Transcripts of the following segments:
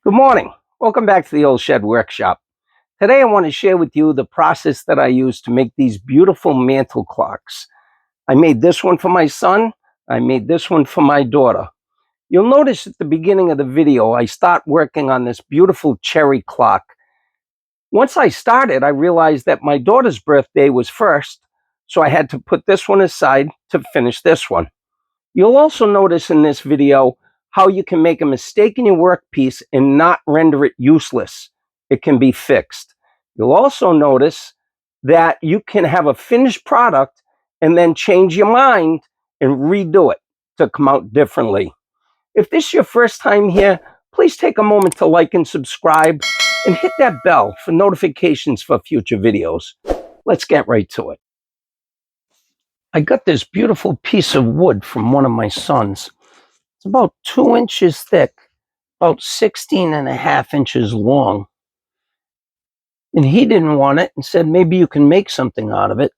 Good morning. Welcome back to the Old Shed Workshop. Today I want to share with you the process that I use to make these beautiful mantle clocks. I made this one for my son. I made this one for my daughter. You'll notice at the beginning of the video, I start working on this beautiful cherry clock. Once I started, I realized that my daughter's birthday was first, so I had to put this one aside to finish this one. You'll also notice in this video how you can make a mistake in your workpiece and not render it useless. It can be fixed. You'll also notice that you can have a finished product and then change your mind and redo it to come out differently. If this is your first time here, please take a moment to like and subscribe and hit that bell for notifications for future videos. Let's get right to it. I got this beautiful piece of wood from one of my sons. It's about 2 inches thick, about 16.5 inches long. And he didn't want it and said, maybe you can make something out of it.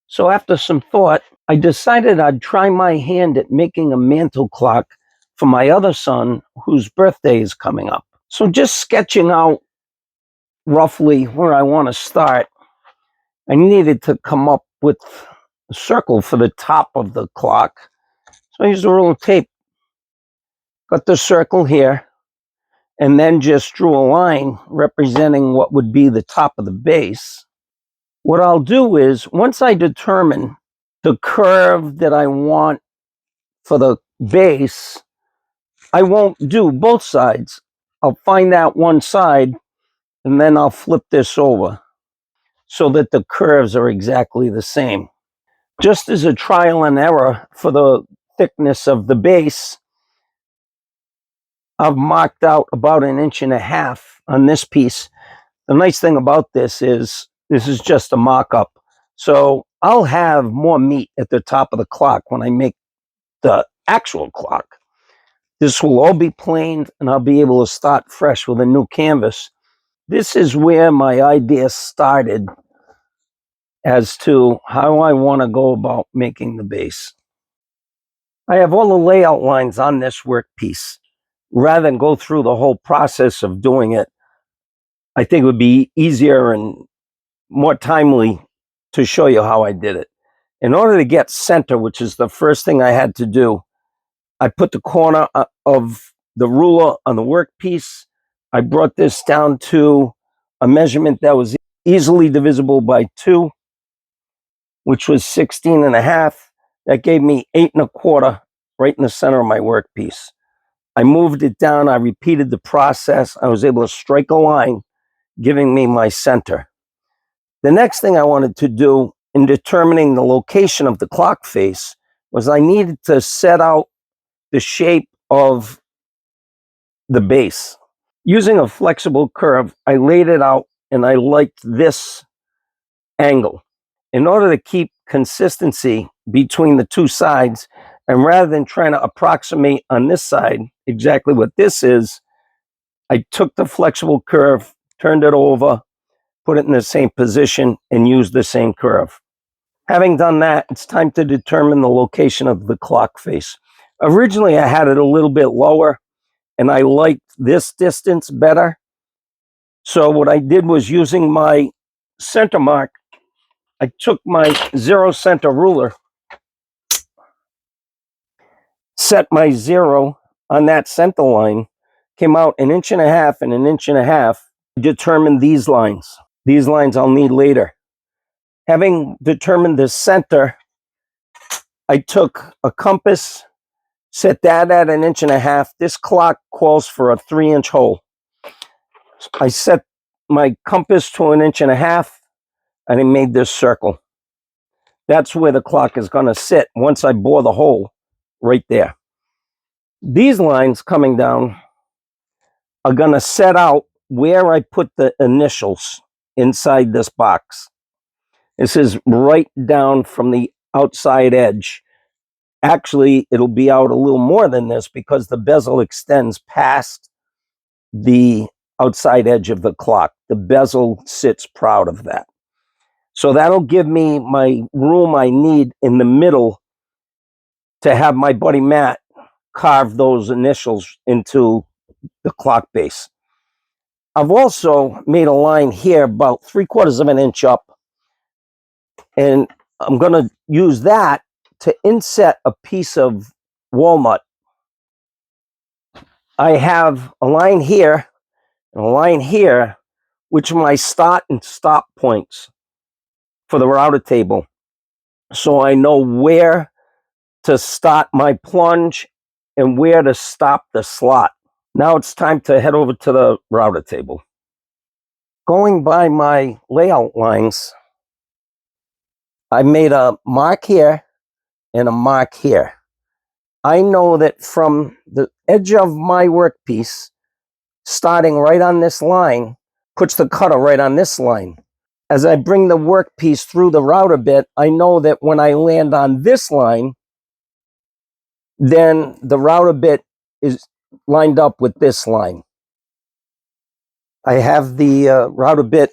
So after some thought, I decided I'd try my hand at making a mantle clock for my other son whose birthday is coming up. So just sketching out roughly where I want to start, I needed to come up with a circle for the top of the clock. So I used a roll of tape. Got the circle here, and then just drew a line representing what would be the top of the base. What I'll do is, once I determine the curve that I want for the base, I won't do both sides. I'll find out one side, and then I'll flip this over so that the curves are exactly the same. Just as a trial and error for the thickness of the base, I've marked out about 1.5 inches on this piece. The nice thing about this is just a mock-up. So I'll have more meat at the top of the clock when I make the actual clock. This will all be planed, and I'll be able to start fresh with a new canvas. This is where my idea started as to how I want to go about making the base. I have all the layout lines on this workpiece. Rather than go through the whole process of doing it, I think it would be easier and more timely to show you how I did it. In order to get center, which is the first thing I had to do, I put the corner of the ruler on the workpiece. I brought this down to a measurement that was easily divisible by 2, which was 16.5. That gave me 8.25 right in the center of my workpiece. I moved it down. I repeated the process. I was able to strike a line, giving me my center. The next thing I wanted to do in determining the location of the clock face was I needed to set out the shape of the base. Using a flexible curve, I laid it out, and I liked this angle. In order to keep consistency between the two sides, and rather than trying to approximate on this side exactly what this is, I took the flexible curve, turned it over, put it in the same position, and used the same curve. Having done that, it's time to determine the location of the clock face. Originally, I had it a little bit lower, and I liked this distance better. So what I did was, using my center mark, I took my 0 center ruler, set my 0 on that center line, came out 1.5 inches and 1.5 inches, determined these lines. These lines I'll need later. Having determined the center, I took a compass, set that at 1.5 inches. This clock calls for a 3-inch hole. I set my compass to 1.5 inches, and I made this circle. That's where the clock is going to sit once I bore the hole right there. These lines coming down are going to set out where I put the initials inside this box. This is right down from the outside edge. Actually, it'll be out a little more than this because the bezel extends past the outside edge of the clock. The bezel sits proud of that. So that'll give me my room I need in the middle to have my buddy Matt carve those initials into the clock base. I've also made a line here about 3/4 of an inch up, and I'm going to use that to inset a piece of walnut. I have a line here and a line here, which are my start and stop points for the router table. So I know where to start my plunge and where to stop the slot. Now it's time to head over to the router table. Going by my layout lines, I made a mark here and a mark here. I know that from the edge of my workpiece, starting right on this line, puts the cutter right on this line. As I bring the workpiece through the router bit, I know that when I land on this line, then the router bit is lined up with this line. I have the router bit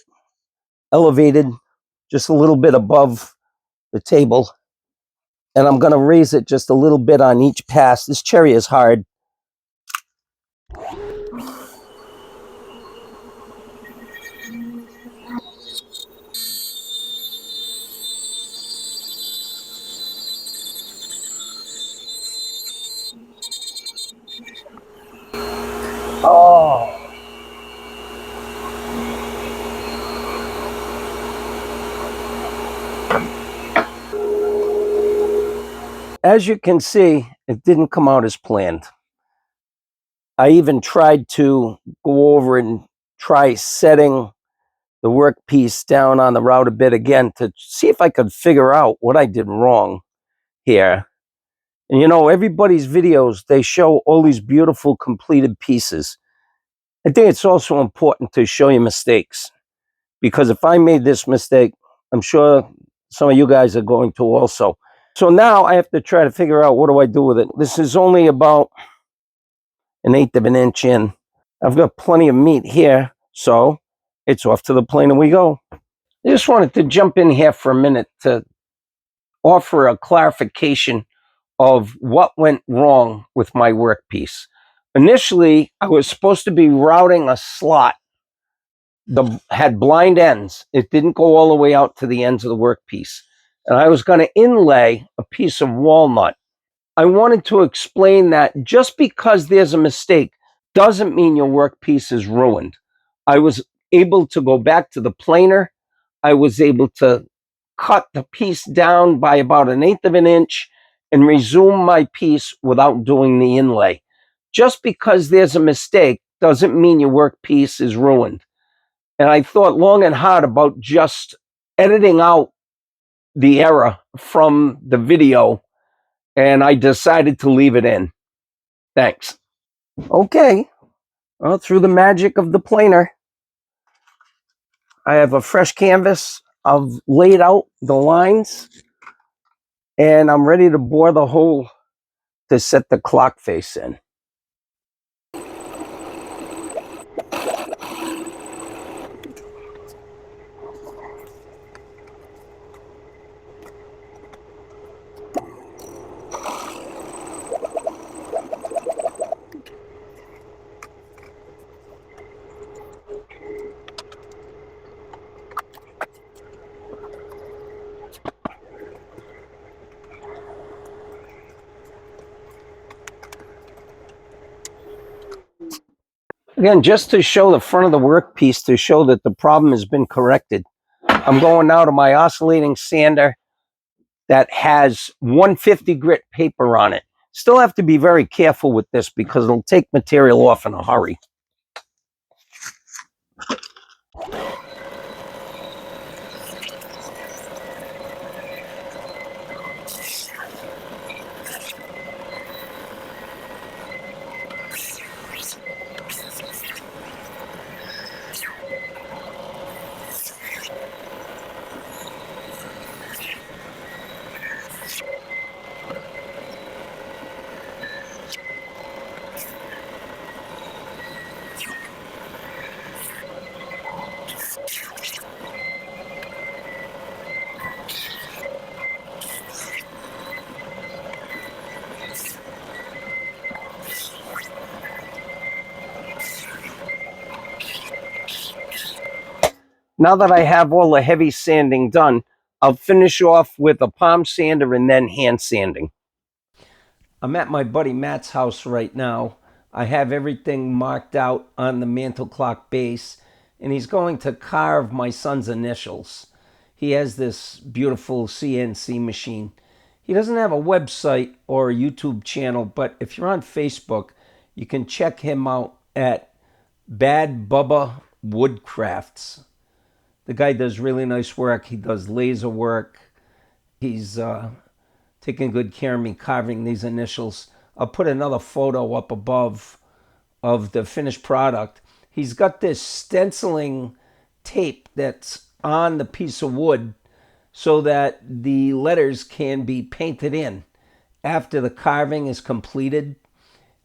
elevated just a little bit above the table, and I'm going to raise it just a little bit on each pass. This cherry is hard. Oh. As you can see, it didn't come out as planned. I even tried to go over and try setting the workpiece down on the router bit again to see if I could figure out what I did wrong here. And you know, everybody's videos, they show all these beautiful completed pieces. I think it's also important to show you mistakes, because if I made this mistake, I'm sure some of you guys are going to also. So now I have to try to figure out, what do I do with it? This is only about 1/8 of an inch in. I've got plenty of meat here, so it's off to the planer we go. I just wanted to jump in here for a minute to offer a clarification of what went wrong with my workpiece. Initially, I was supposed to be routing a slot that had blind ends. It didn't go all the way out to the ends of the workpiece. And I was going to inlay a piece of walnut. I wanted to explain that just because there's a mistake doesn't mean your workpiece is ruined. I was able to go back to the planer. I was able to cut the piece down by about 1/8 of an inch and resume my piece without doing the inlay. Just because there's a mistake doesn't mean your workpiece is ruined. And I thought long and hard about just editing out the error from the video, and I decided to leave it in. Thanks. Okay, well, through the magic of the planer, I have a fresh canvas. I've laid out the lines, and I'm ready to bore the hole to set the clock face in. Again, just to show the front of the workpiece, to show that the problem has been corrected, I'm going now to my oscillating sander that has 150 grit paper on it. Still have to be very careful with this because it'll take material off in a hurry. Now that I have all the heavy sanding done, I'll finish off with a palm sander and then hand sanding. I'm at my buddy Matt's house right now. I have everything marked out on the mantel clock base, and he's going to carve my son's initials. He has this beautiful CNC machine. He doesn't have a website or a YouTube channel, but if you're on Facebook, you can check him out at Bad Bubba Woodcrafts. The guy does really nice work. He does laser work. He's taking good care of me carving these initials. I'll put another photo up above of the finished product. He's got this stenciling tape that's on the piece of wood so that the letters can be painted in after the carving is completed.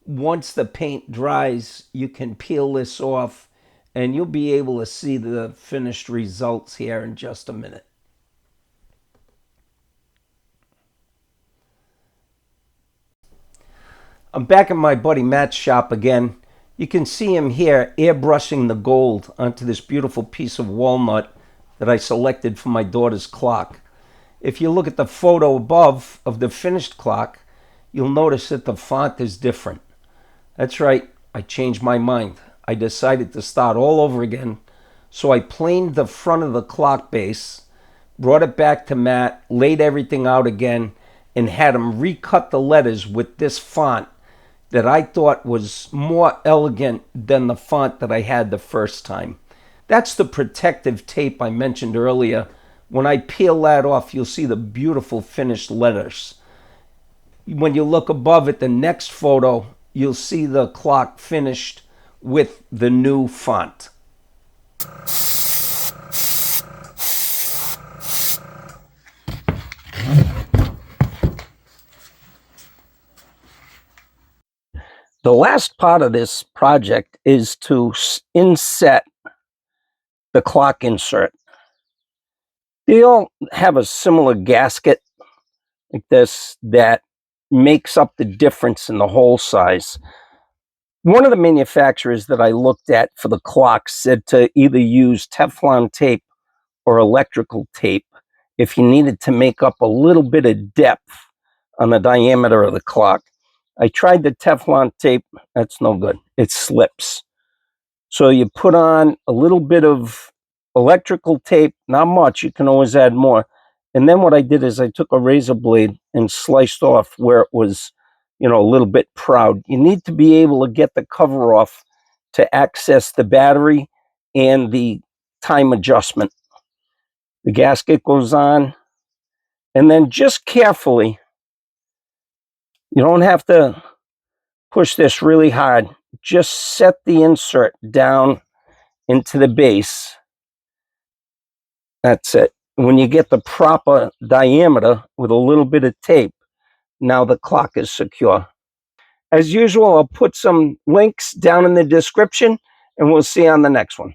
Once the paint dries, you can peel this off and you'll be able to see the finished results here in just a minute. I'm back at my buddy Matt's shop again. You can see him here airbrushing the gold onto this beautiful piece of walnut that I selected for my daughter's clock. If you look at the photo above of the finished clock, you'll notice that the font is different. That's right, I changed my mind. I decided to start all over again, so I planed the front of the clock base, brought it back to Matt, laid everything out again, and had him recut the letters with this font that I thought was more elegant than the font that I had the first time. That's the protective tape I mentioned earlier. When I peel that off, you'll see the beautiful finished letters. When you look above at the next photo, you'll see the clock finished with the new font. The last part of this project is to inset the clock insert. They all have a similar gasket like this that makes up the difference in the hole size. One of the manufacturers that I looked at for the clock said to either use Teflon tape or electrical tape if you needed to make up a little bit of depth on the diameter of the clock. I tried the Teflon tape. That's no good. It slips. So you put on a little bit of electrical tape, not much, you can always add more. And then what I did is I took a razor blade and sliced off where it was, a little bit proud. You need to be able to get the cover off to access the battery and the time adjustment. The gasket goes on, and then just carefully, you don't have to push this really hard, just set the insert down into the base. That's it. When you get the proper diameter with a little bit of tape, now the clock is secure. As usual, I'll put some links down in the description, and we'll see you on the next one.